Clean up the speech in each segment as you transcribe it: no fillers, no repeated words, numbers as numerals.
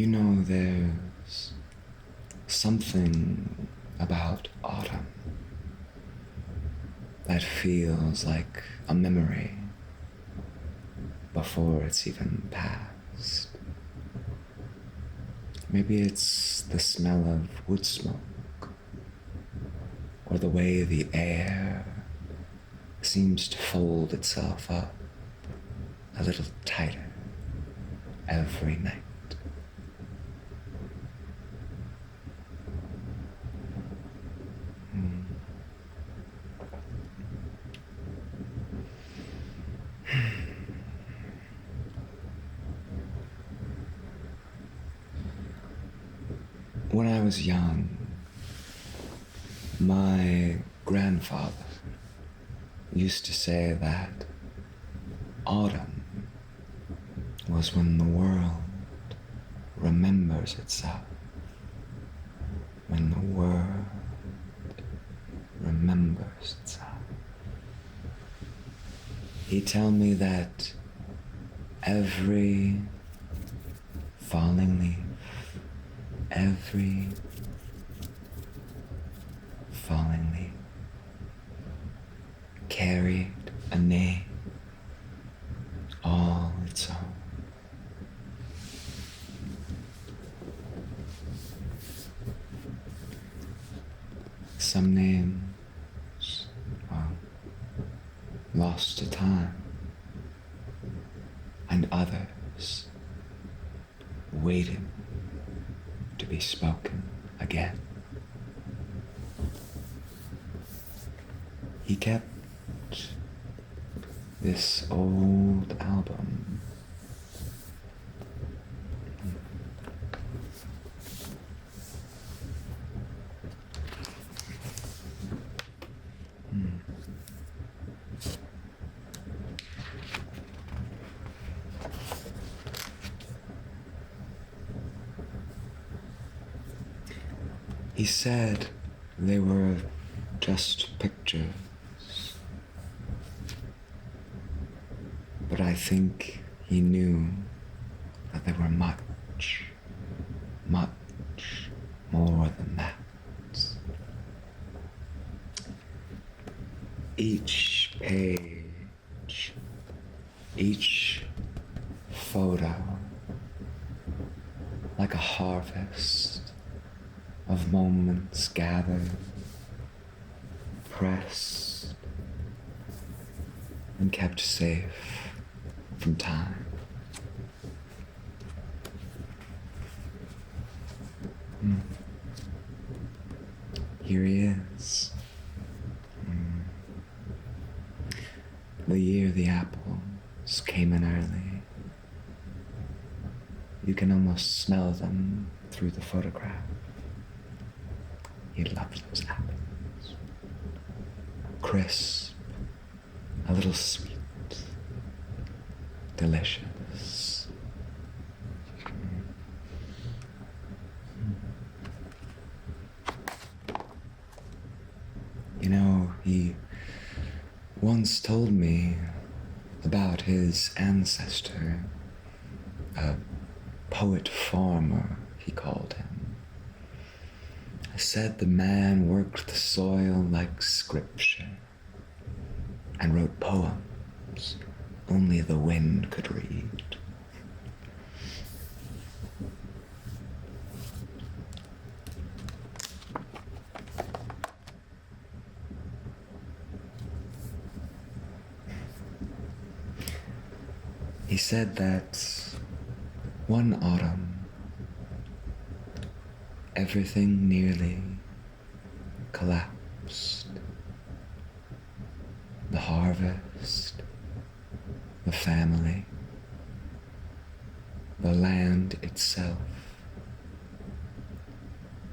There's something about autumn that feels like a memory before it's even passed. Maybe it's the smell of wood smoke, or the way the air seems to fold itself up a little tighter every night. When I was young, my grandfather used to say that autumn was when the world remembers itself. When the world remembers itself. He'd tell me that every falling leaf, every falling leaf carried a name all its own. Some names, well, lost to time, and others waiting to be spoken again. He kept this old album. He said they were just pictures, but I think he knew that they were much, much more than that. Each page, each photo, like a harvest of moments gathered, pressed, and kept safe from time. Here he is. The year the apples came in early. You can almost smell them through the photograph. He loved those apples. Crisp, a little sweet, delicious. He once told me about his ancestor, a poet farmer, he called him. Said the man worked the soil like scripture and wrote poems only the wind could read. He said that one autumn, everything nearly collapsed. The harvest, the family, the land itself.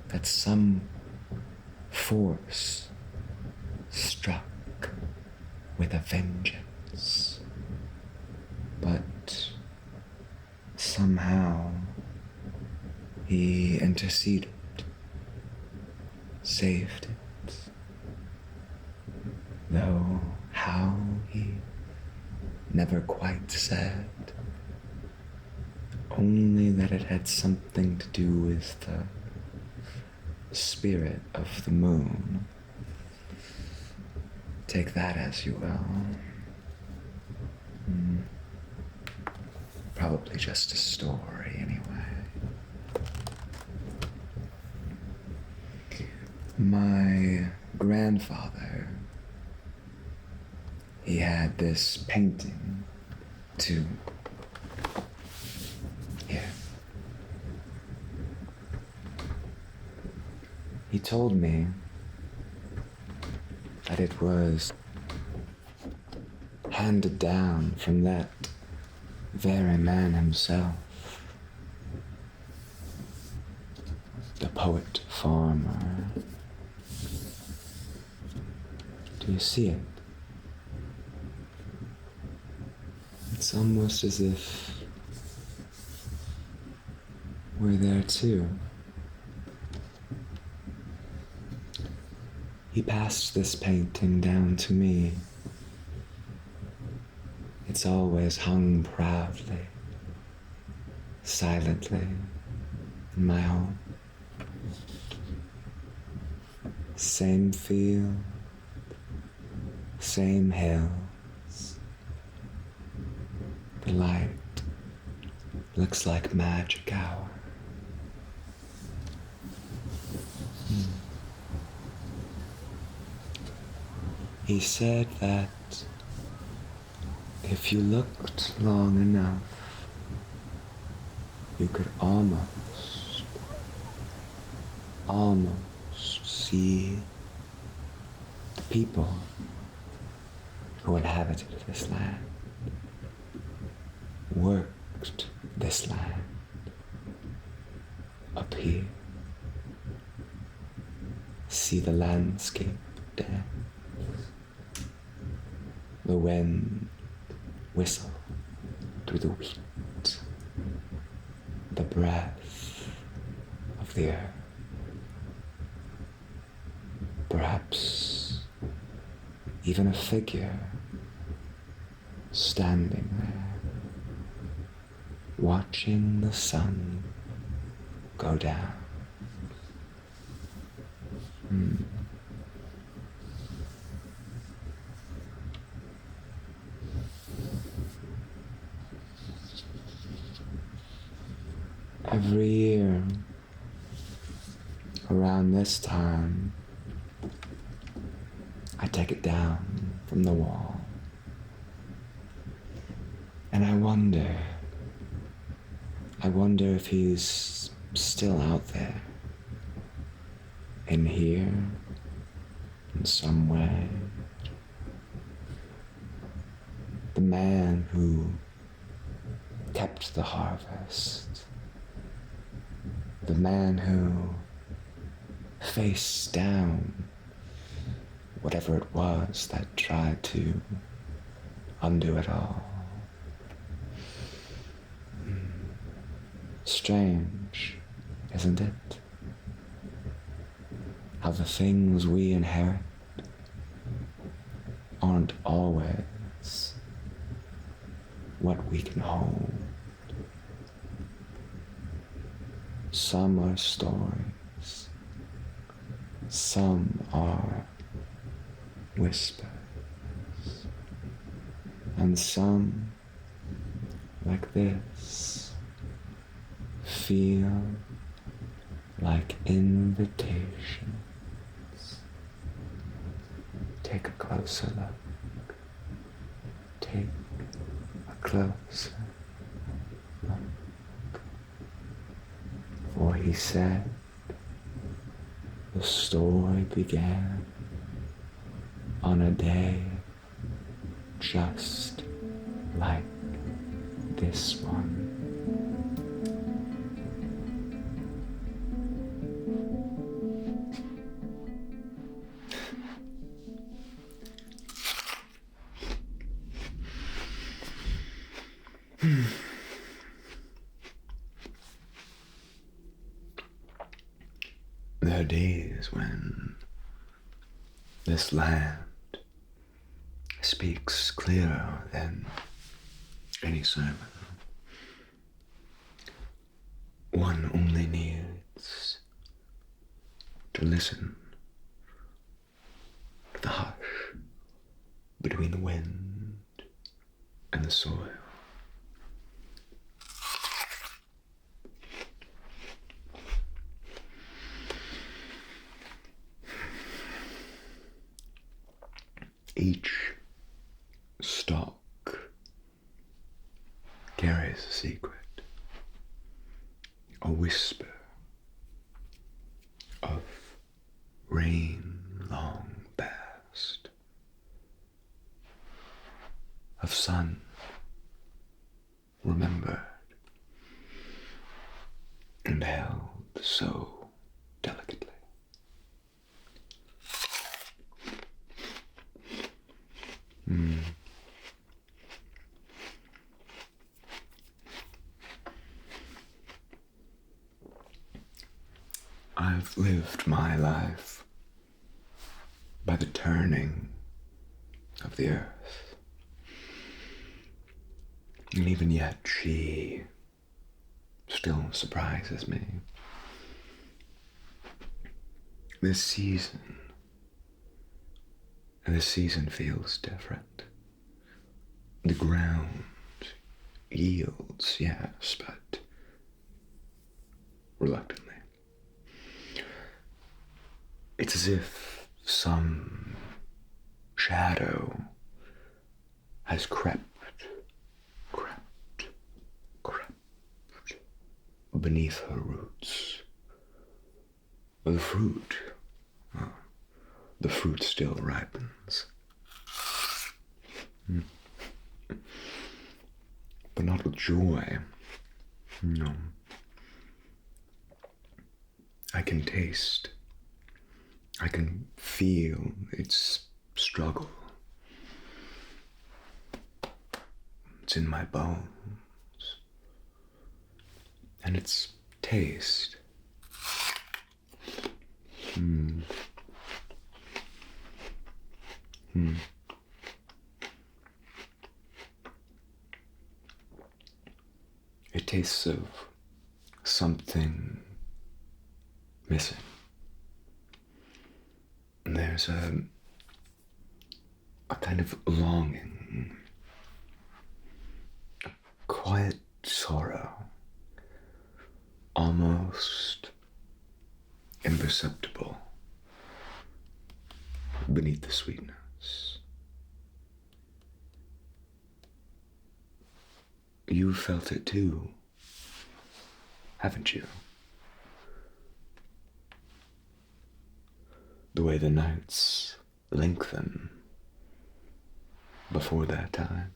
That some force struck with a vengeance. But somehow he interceded, saved it. Though how he never quite said only that it had something to do with the spirit of the moon. Take that as you will. Probably just a story, anyway. My grandfather, he had this painting too. Here. He told me that it was handed down from that very man himself, the poet farmer. Do you see it? It's almost as if we're there too. He passed this painting down to me. It's always hung proudly, silently in my home. Same field, same hills. The light looks like magic hour. He said that if you looked long enough, you could almost see the people who inhabited this land, worked this land up here. See the landscape dance, the wind whistle through the wheat, the breath of the earth. Perhaps even a figure standing there, watching the sun go down. Every year, around this time, I take it down from the wall, and I wonder if he's still out there, in here, in some way. The man who kept the harvest, the man who faced down whatever it was that tried to undo it all. Strange, isn't it? How the things we inherit aren't always what we can hold. Some are stories, some are whispers, and some, like this, feel like invitations. Take a closer look. Take a closer look. For he said, the story began on a day just like this one. There are days when this land speaks clearer than any sermon. One only needs to listen to the hush between the wind and the soil. Each stalk carries a secret, a whisper of rain long past, of sun remembered and held so delicately. I've lived my life by the turning of the earth, and even yet she still surprises me. This season feels different. The ground yields, yes, but reluctantly. It's as if some shadow has crept beneath her roots. The fruit, well, the fruit still ripens. But not with joy. No. I can taste, I can feel its struggle. It's in my bones. And its taste. It tastes of something missing. And there's a kind of longing, a quiet sorrow, almost imperceptible beneath the sweetness. You felt it too, haven't you? The way the nights lengthen before that time.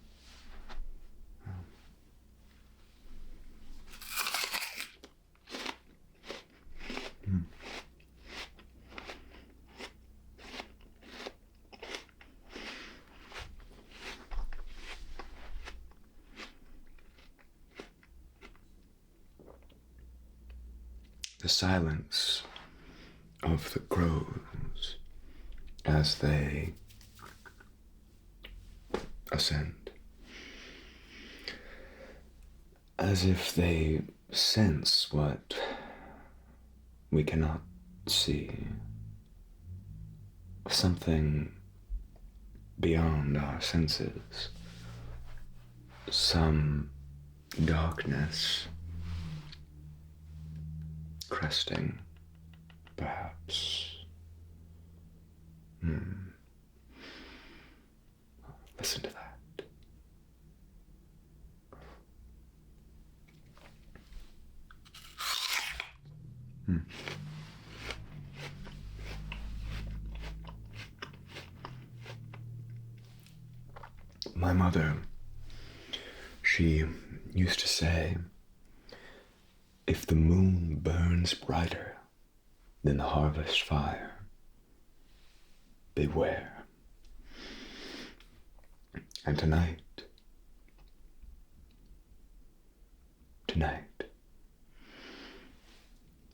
The silence of the crows as they ascend, as if they sense what we cannot see, something beyond our senses, some darkness cresting, perhaps. Listen to that. My mother, she used to say, if the moon burns brighter than the harvest fire, beware. And tonight,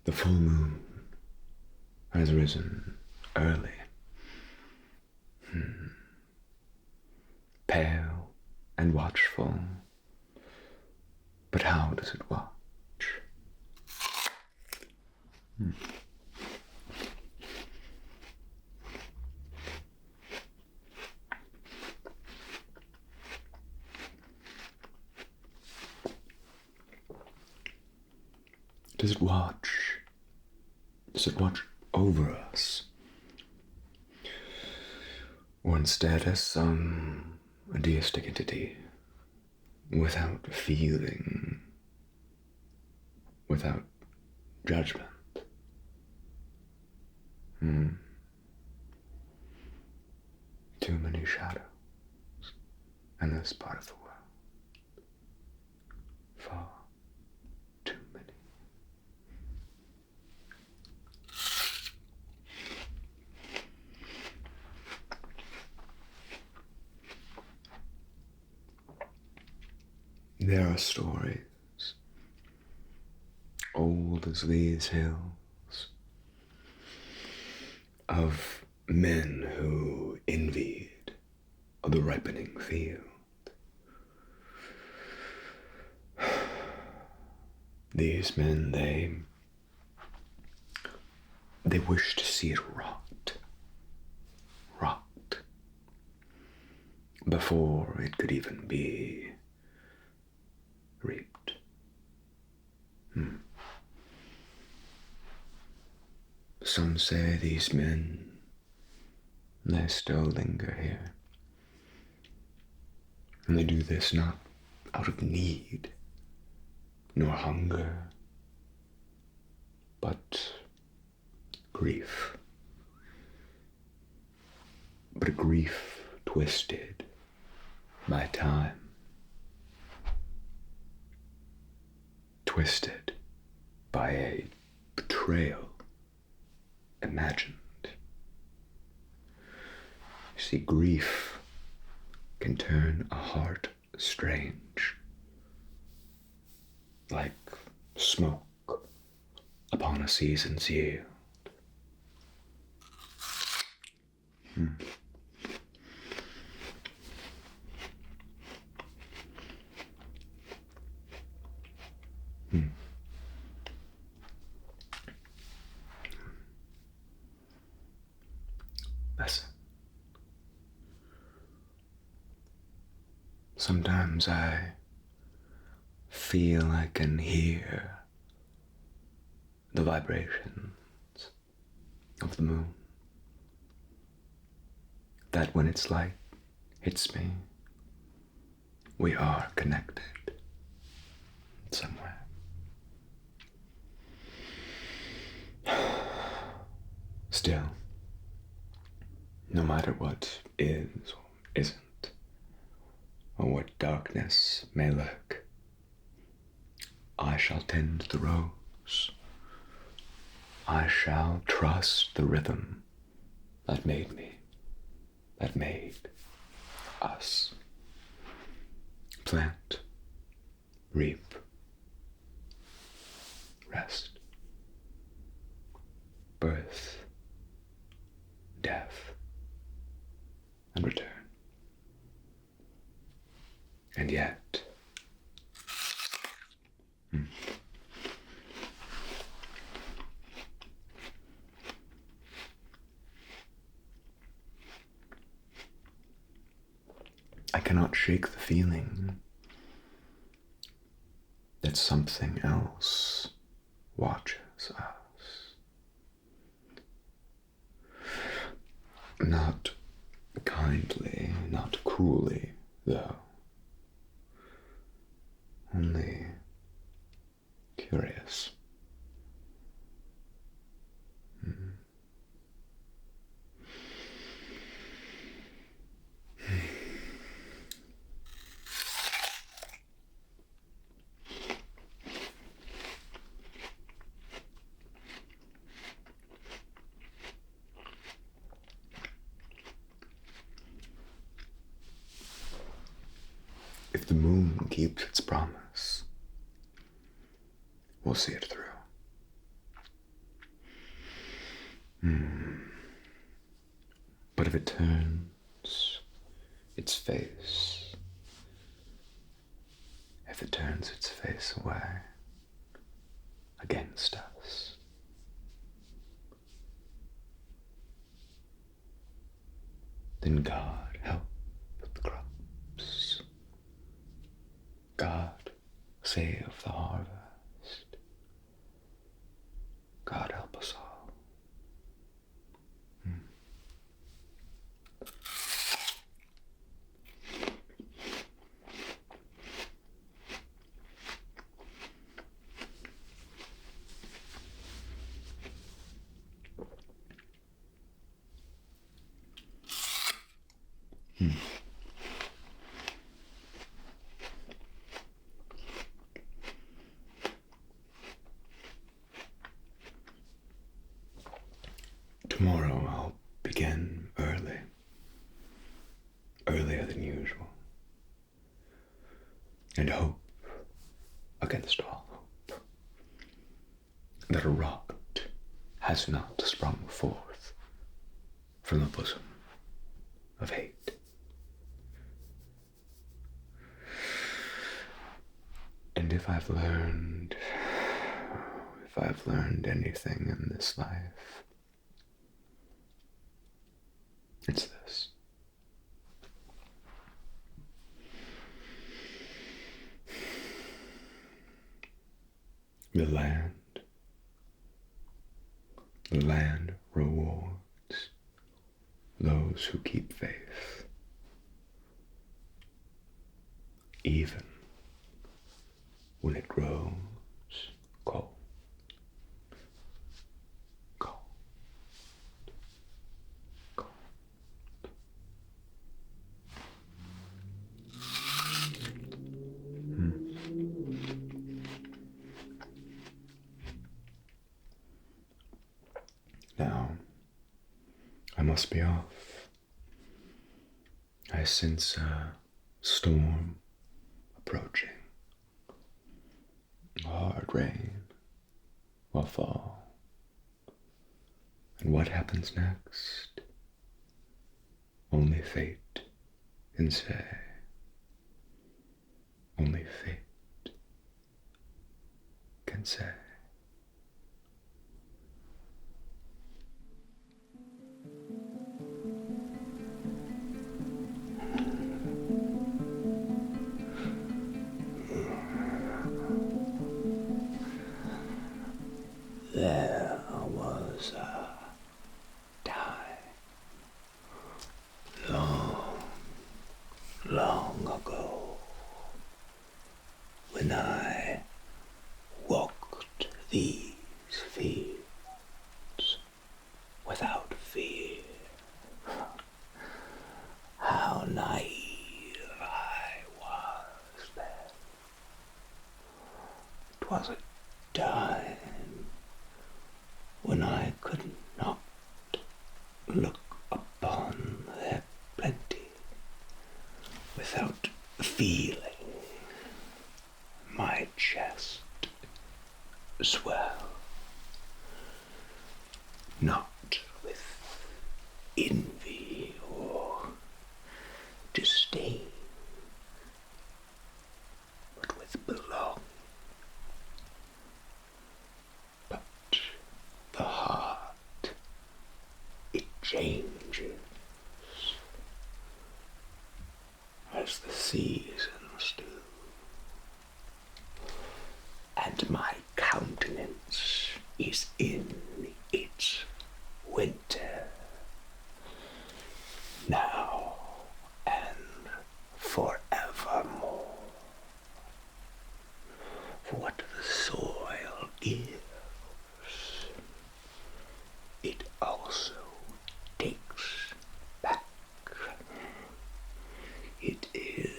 the full moon has risen early, pale and watchful. But how does it watch? Does it watch? Does it watch over us? Or instead as some deistic entity without feeling, without judgment? Too many shadows in this part of the world. Far too many. There are stories, old as these hills, of men who envied the ripening field. These men, they wish to see it rot, before it could even be reaped. Some say these men, they still linger here. And they do this not out of need, nor hunger, but grief. But a grief twisted by time. Twisted by a betrayal imagined. You see, grief can turn a heart strange, like smoke upon a season's yield. Listen. Sometimes I feel I can hear the vibrations of the moon. That when its light hits me, we are connected somewhere. Still, no matter what is or isn't, or what darkness may lurk, I shall tend the rose. I shall trust the rhythm that made me, that made us. Plant, reap, rest, birth, death, and return. And yet, I cannot shake the feeling that something else watches us. Not kindly, not cruelly, though. Only curious. If the moon keeps its promise, we'll see it through. But if it turns its face, away against us, save the harvest. God help us all. Tomorrow I'll begin early, earlier than usual, and hope, against all hope, that a rot has not sprung forth from the bosom of hate. And if I've learned anything in this life, it's this. The land rewards those who keep faith, even when it grows cold. Cold. Cold. Now, I must be off. I sense a storm approaching. Hard rain will fall. And what happens next? Only fate can say. Only fate can say. There was a time long ago when I walked these fields without fear. How naive I was then. It was a time when I could not look upon their plenty without feeling my chest swell, not with envy or disdain, but with belonging. But the heart, it changes as the seasons do, and my countenance is in its winter now and forevermore. For what the soil is, it also takes back. It is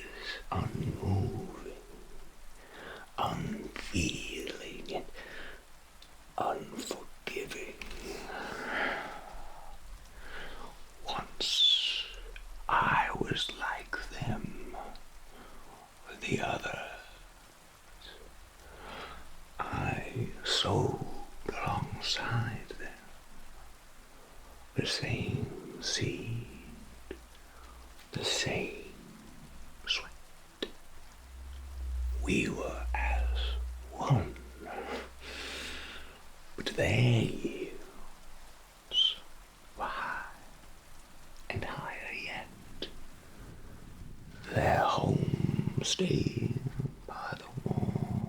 unmoving, unfeeling, and unforgiving. Once I was like them, the others. I sowed alongside them the same seed, the same sweat. We were as one, but their yields were high and higher yet. Their home stayed by the warm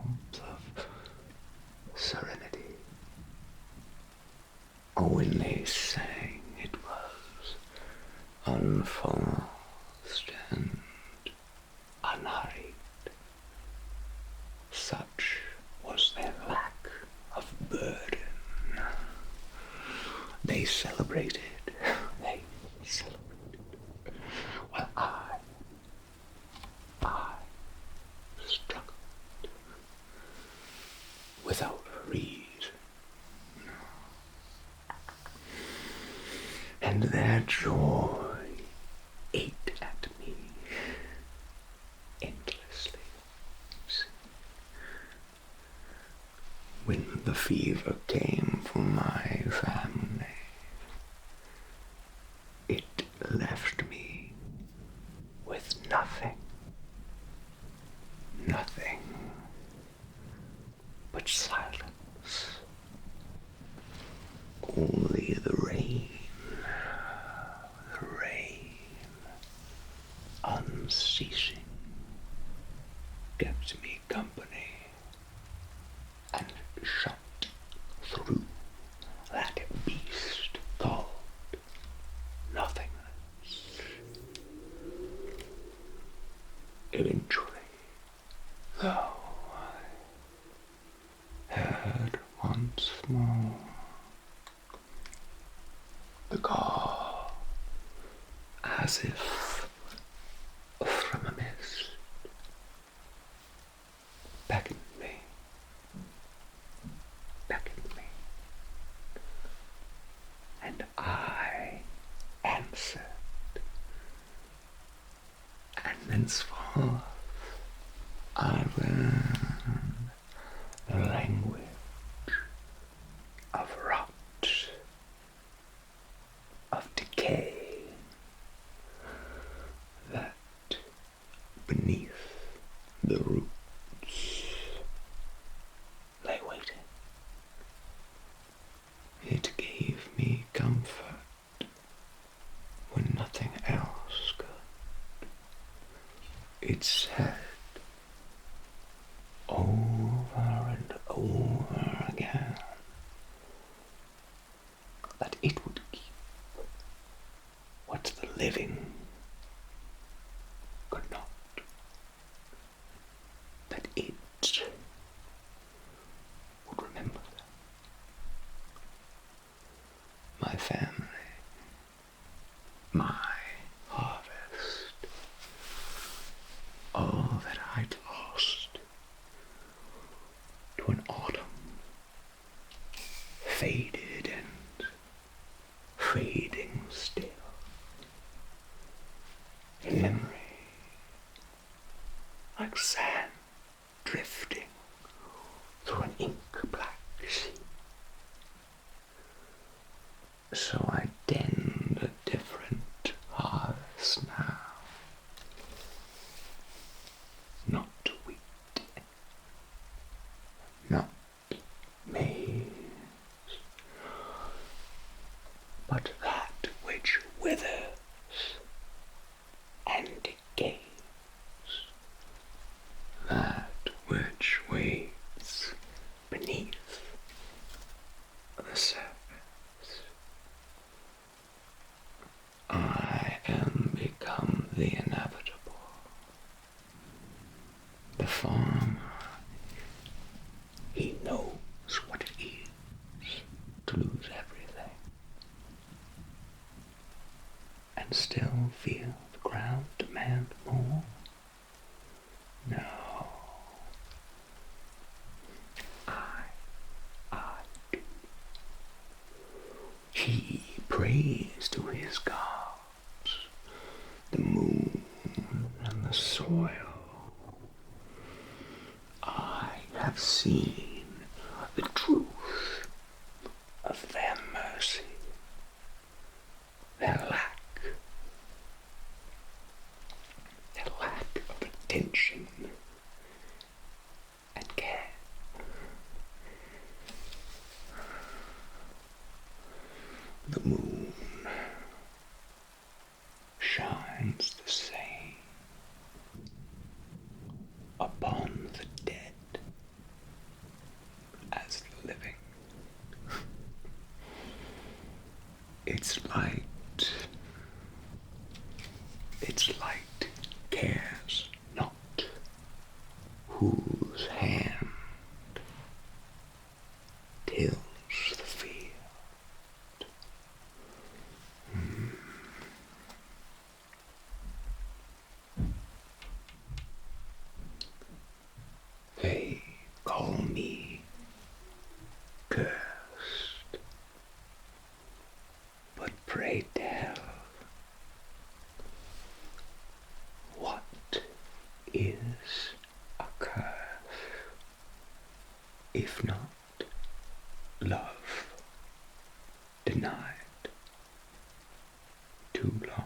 celebrated. They celebrated. While I struggled without reason. And their joy ate at me endlessly. When the fever came for my family, it left me with nothing but silence. Only the rain, unceasing, kept me company and shut through that beast called nothingness. Eventually, though, I heard once more the call, as if from a mist, beckoned me, and I answered, and thenceforth I learned the language of rot, of decay, that beneath the roots lay waiting. It gave me comfort when nothing else could. It said over and over again that it would keep what the living could not, that it would remember them. My family, my harvest, all that I'd lost to an autumn, faded and fading still. In memory, like sand drifting through an ink-black sea. So I tend a different harvest now. Not wheat, not maize, but that which withers and decays, that which waits beneath the surface. I am become the inevitable. The farmer, he knows what it is to lose everything and still feel the ground demand more. No, I do. He prays to his gods, the moon and the soil. I have seen the truth of their mercy, their lack of attention and care. The moon shines the same upon the dead as the living. Its light cares not whose hand tills the field. call me cursed, but pray tell, what is a curse, if not love denied too long?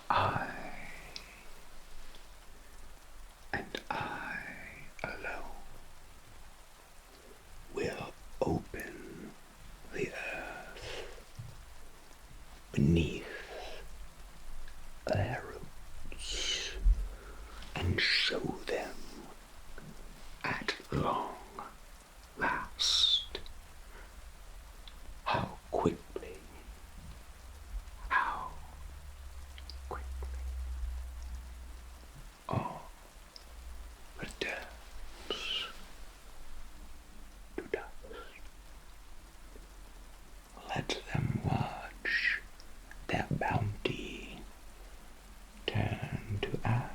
I and I alone will open the earth beneath their roots and show them at long last how quickly all returns to dust. Let them watch their bounty turn to ash.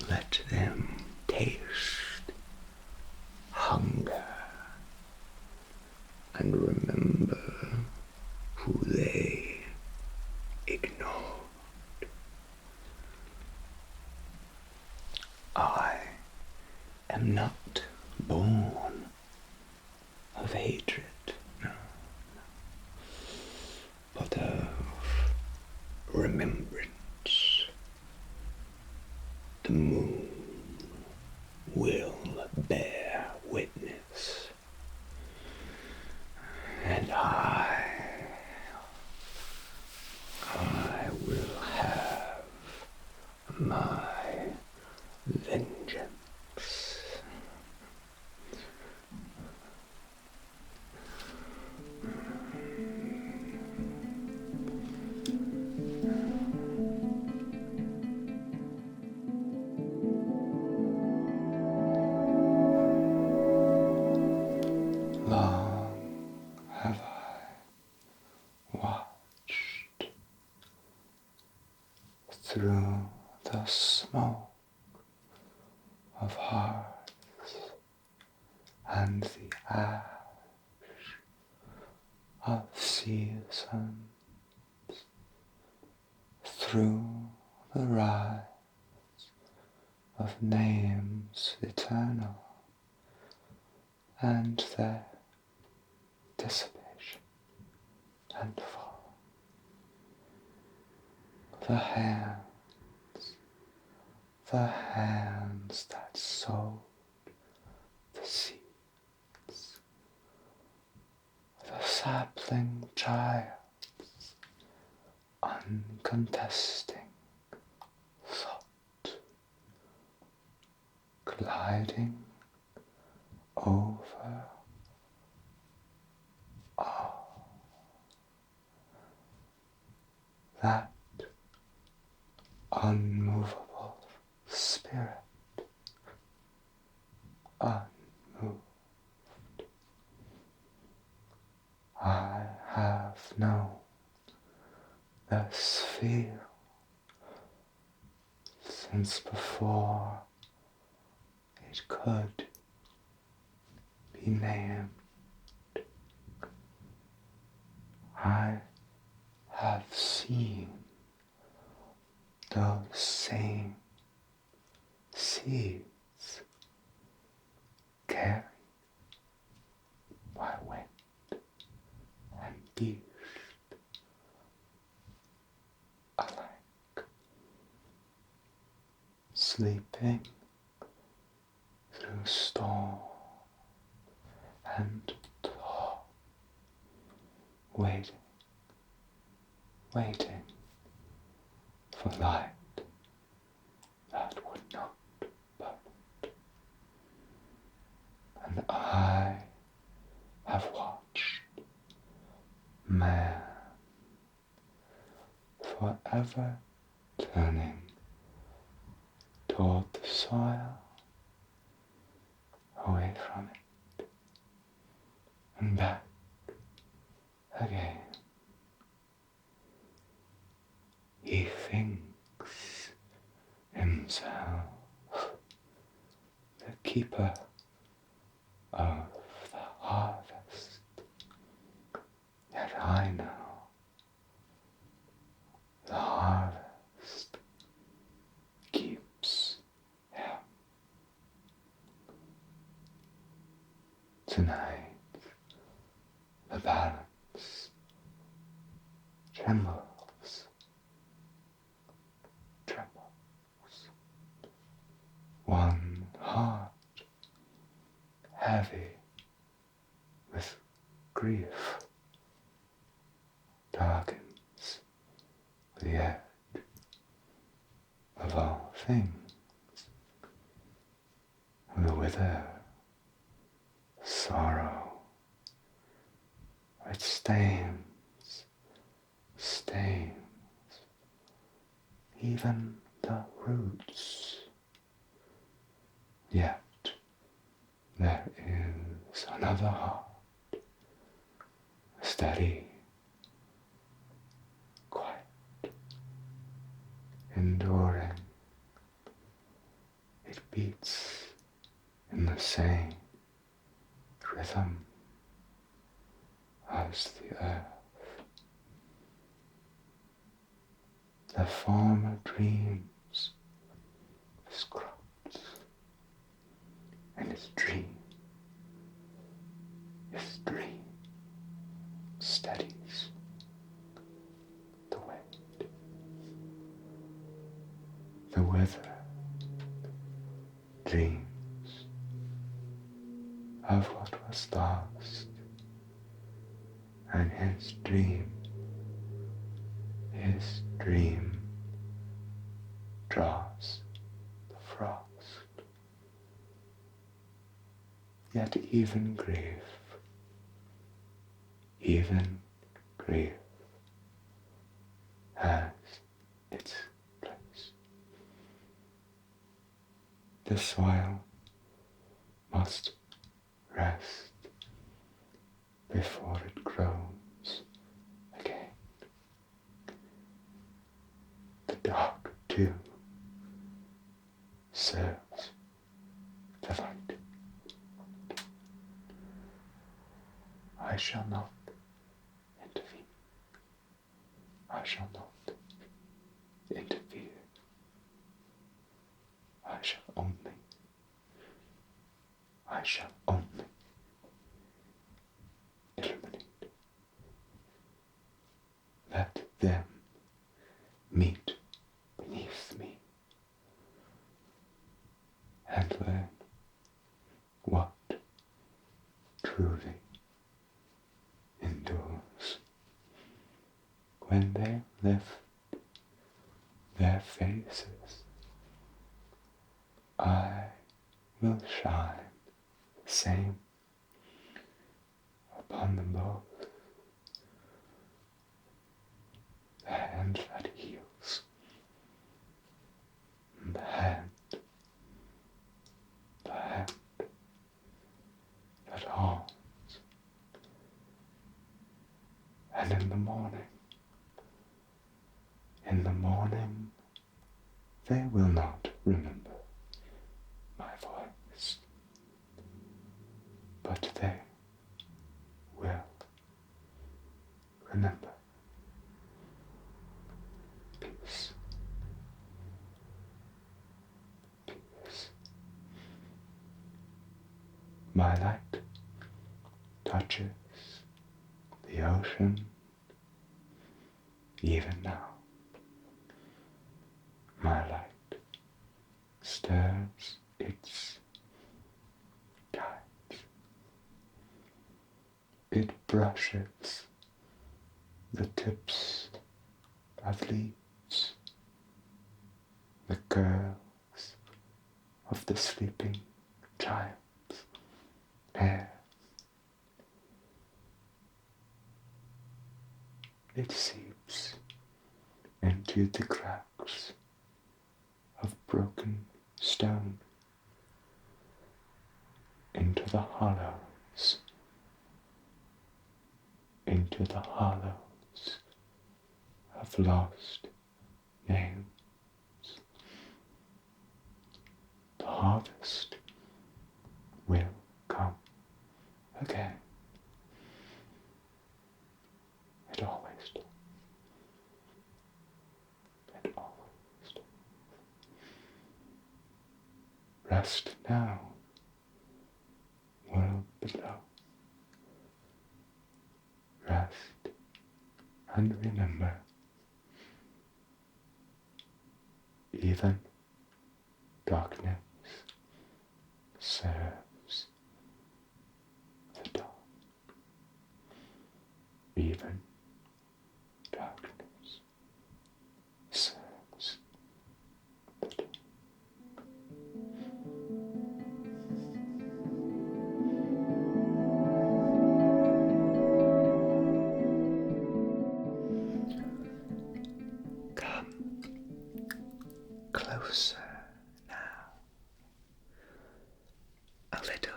Let them taste hunger and remember who they ignored. I am not born of hatred, no, but of remembrance. The moon will bear witness, and I will have my vengeance. Long have I watched through the smoke of hearts and the ash of seasons, through the rise of names eternal and their dissipation and fall. The hands that sowed the seeds, the sapling child's uncontesting thought, gliding over all that unmovable spirit, unmoved. I have known this feel since before it could be named. I have seen those same seeds carried by wind and beast alike, sleeping through storm and thaw, waiting for light that would not burn. And I have watched man forever turning toward the soil, away from it, and back again. He thinks himself the keeper of the harvest, yet I know the harvest keeps him. Tonight, the balance trembles, one heart heavy with grief darkens the edge of all things. The wither, sorrow, it stains, even the roots. Yet there is another heart, steady, quiet, enduring. It beats in the same rhythm as the earth. The farmer dreams his crops, and his dream steadies the wind. The weather dreams of what was lost, and his dream draws the frost. Yet even grief has its place. The soil must rest before it grows again. The dark, too, serves the light. I shall not intervene. I shall not interfere. I shall only illuminate. Let them meet beneath me and learn what truly endures. When they lift their faces, I will shine the same upon them both. The hand that heals, and the hand that haunts. And in the morning, they will not remember my voice, but they will remember peace. My light touches the ocean even now. My light stirs its tides. It brushes the tips of leaves, the curls of the sleeping child's hair. It seeps into the cracks of broken stone, into the hollows into the hollows of lost names. The harvest will come again. It always does. It always does. Rest now, world below. Rest and remember, even darkness serves the dark. Even darkness serves the dark. Come closer now, a little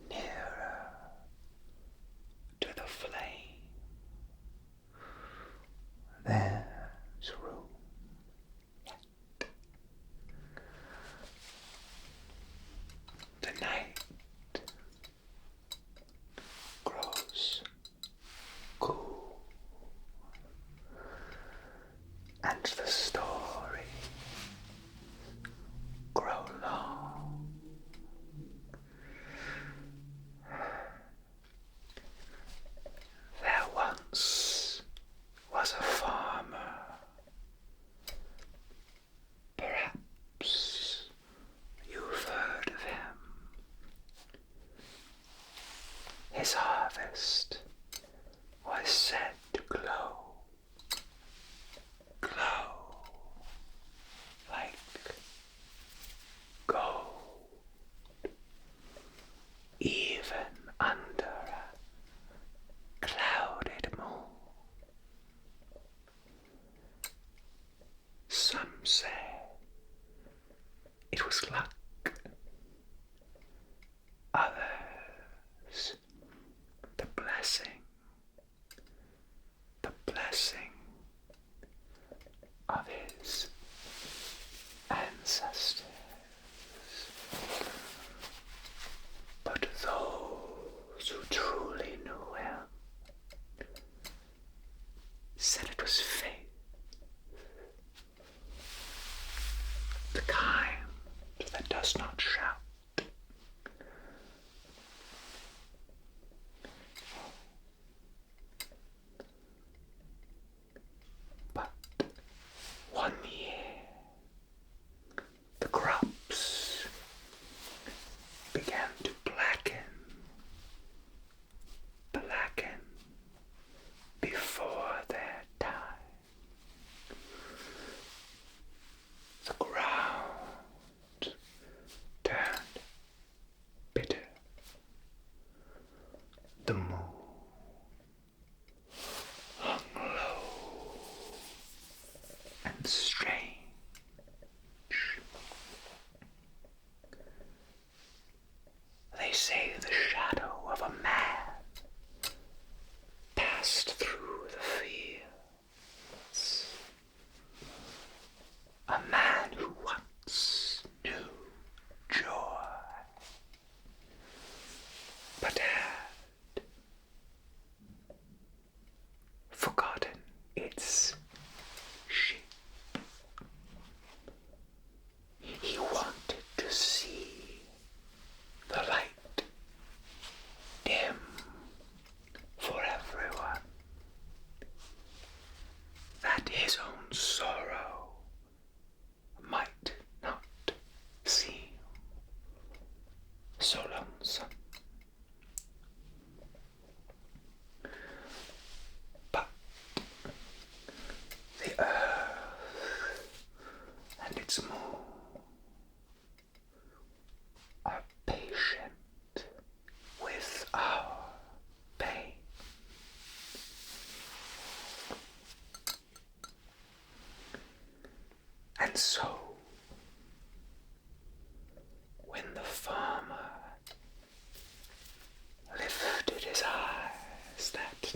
nearer to the flame. There's room yet. The night grows cool, and the story grow long. There once was a farmer. Perhaps you've heard of him. His harvest was said to glow like gold, even under a clouded moon. Some say it was luck, others the blessing of his ancestors. But those who truly knew him said it was fate, the kind that does not shout. But one year, the crops began to blacken before their time. The ground turned bitter. The moon hung low and strange. They say the shadow of a man passed through the fields. A man who once knew joy, but had forgotten its shape. He wanted to see the light dim for everyone, that his own sorrow might not seem so lonesome. But the earth and its moon are patient with our pain. And so, when the farmer lifted his eyes that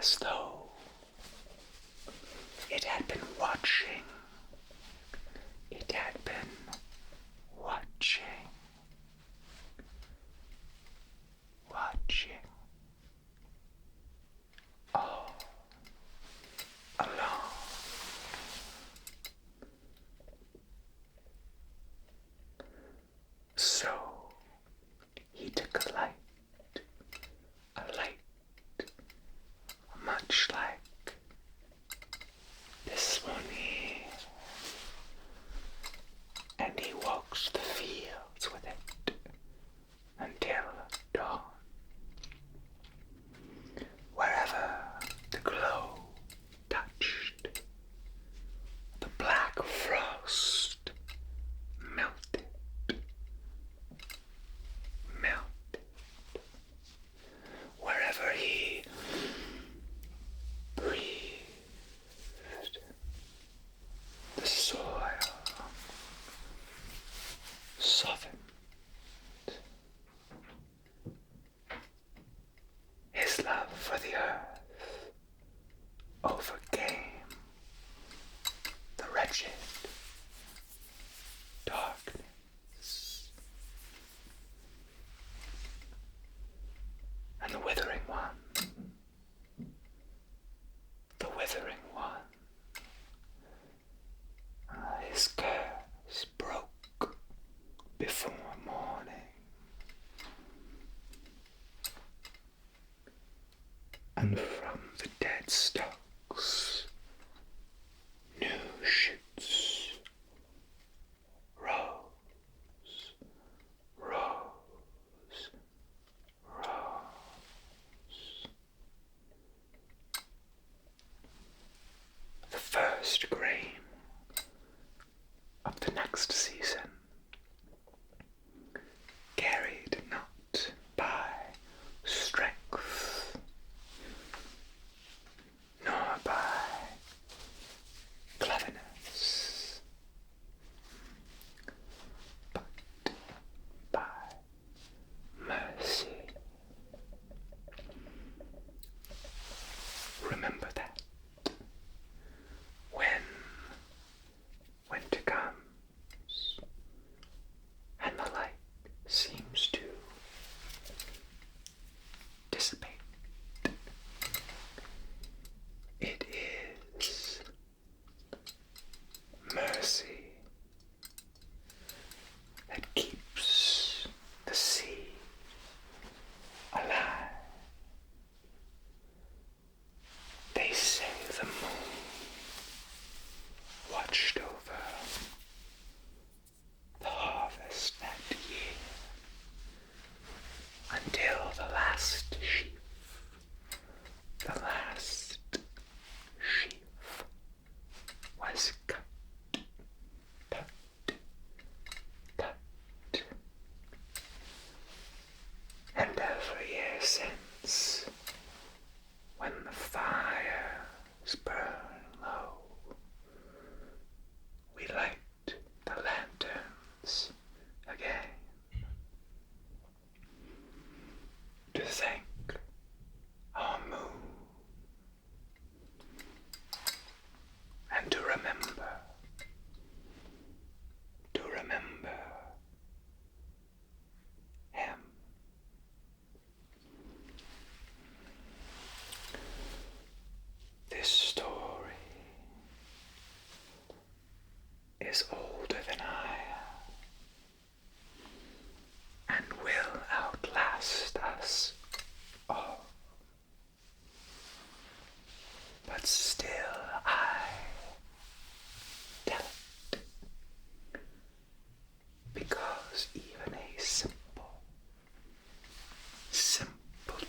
as though it had been watching. It had been watching. All along. So he took a light, much like this one here, and he walks the fields with it until dawn. Wherever the glow touched, the black frost melted. Wherever he breathed, the soil softened. His love for the earth overcame the wretched darkness. And the withering one, his curse broke before morning, and from the dead stalks new shoots rose. The first grain of the next season, carried not by strength, nor by cleverness, but by mercy. Remember that when winter comes and the light seems to dissipate, it is mercy that keeps the sea alive. They say the moon watched over the harvest that year until the last sheaf was cut. And every year since, when the fires burn low, we light the lanterns again to thank our moon and to remember him. This story is older than I am and will outlast us all. But still I tell it, because even a simple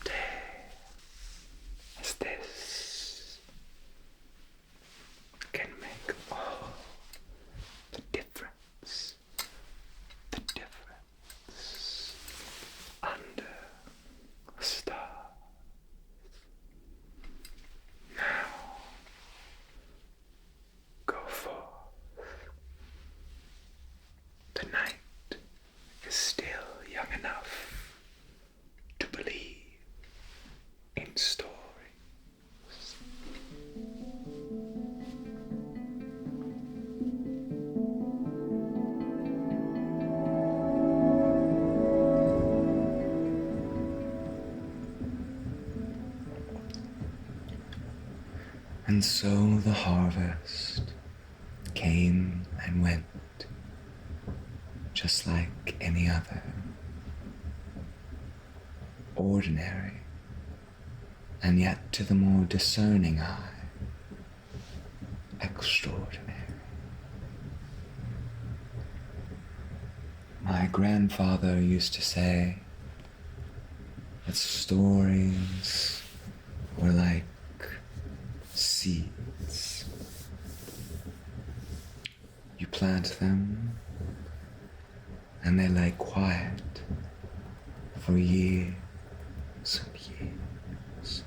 tale as this can make all the difference under a star. Now go forth. The night is still young enough to believe in stories. And so the harvest came and went, just like any other. Ordinary, and yet to the more discerning eye, extraordinary. My grandfather used to say that stories were like seeds. You plant them, and they lay quiet for years and years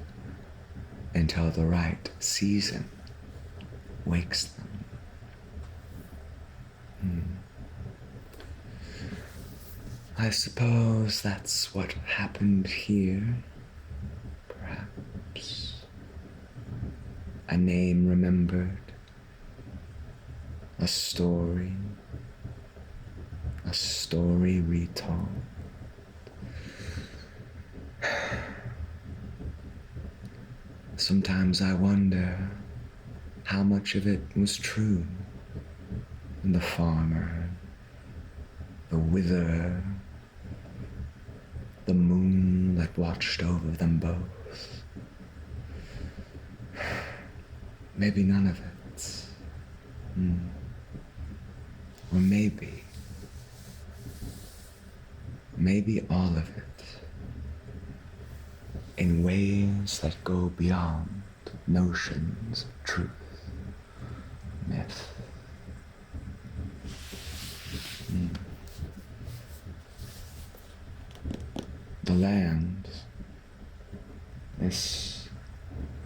until the right season wakes them. I suppose that's what happened here, perhaps. A name remembered, a story retold. Sometimes I wonder how much of it was true. And the farmer, the witherer, the moon that watched over them both. Maybe none of it. Or maybe all of it. In ways that go beyond notions of truth, myth. The land, this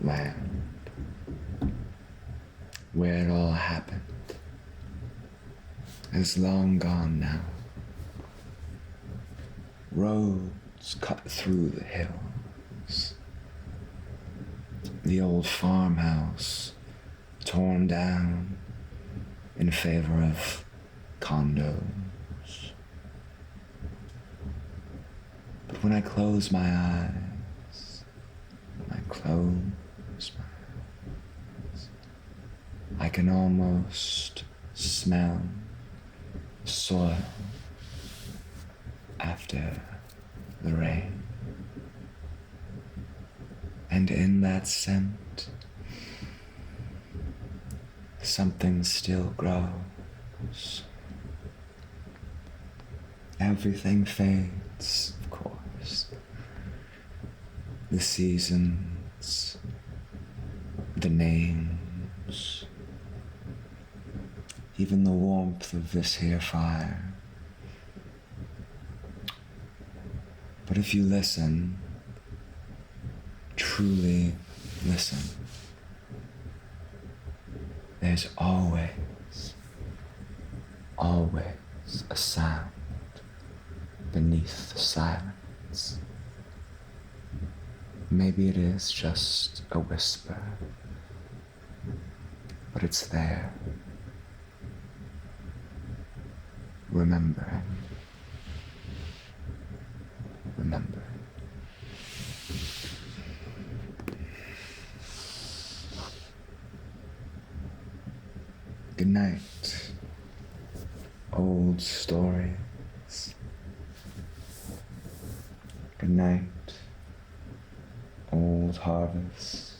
land, where it all happened, is long gone now. Roads cut through the hills. The old farmhouse torn down in favor of condos. But when I close my eyes, I can almost smell soil after the rain. And in that scent, something still grows. Everything fades, of course. The seasons, the names, even the warmth of this here fire. But if you listen, truly listen, there's always a sound beneath the silence. Maybe it is just a whisper, but it's there, remembering. Good night, old stories. Good night, old harvest.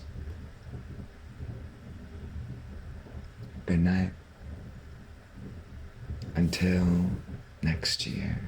Good night, until next year.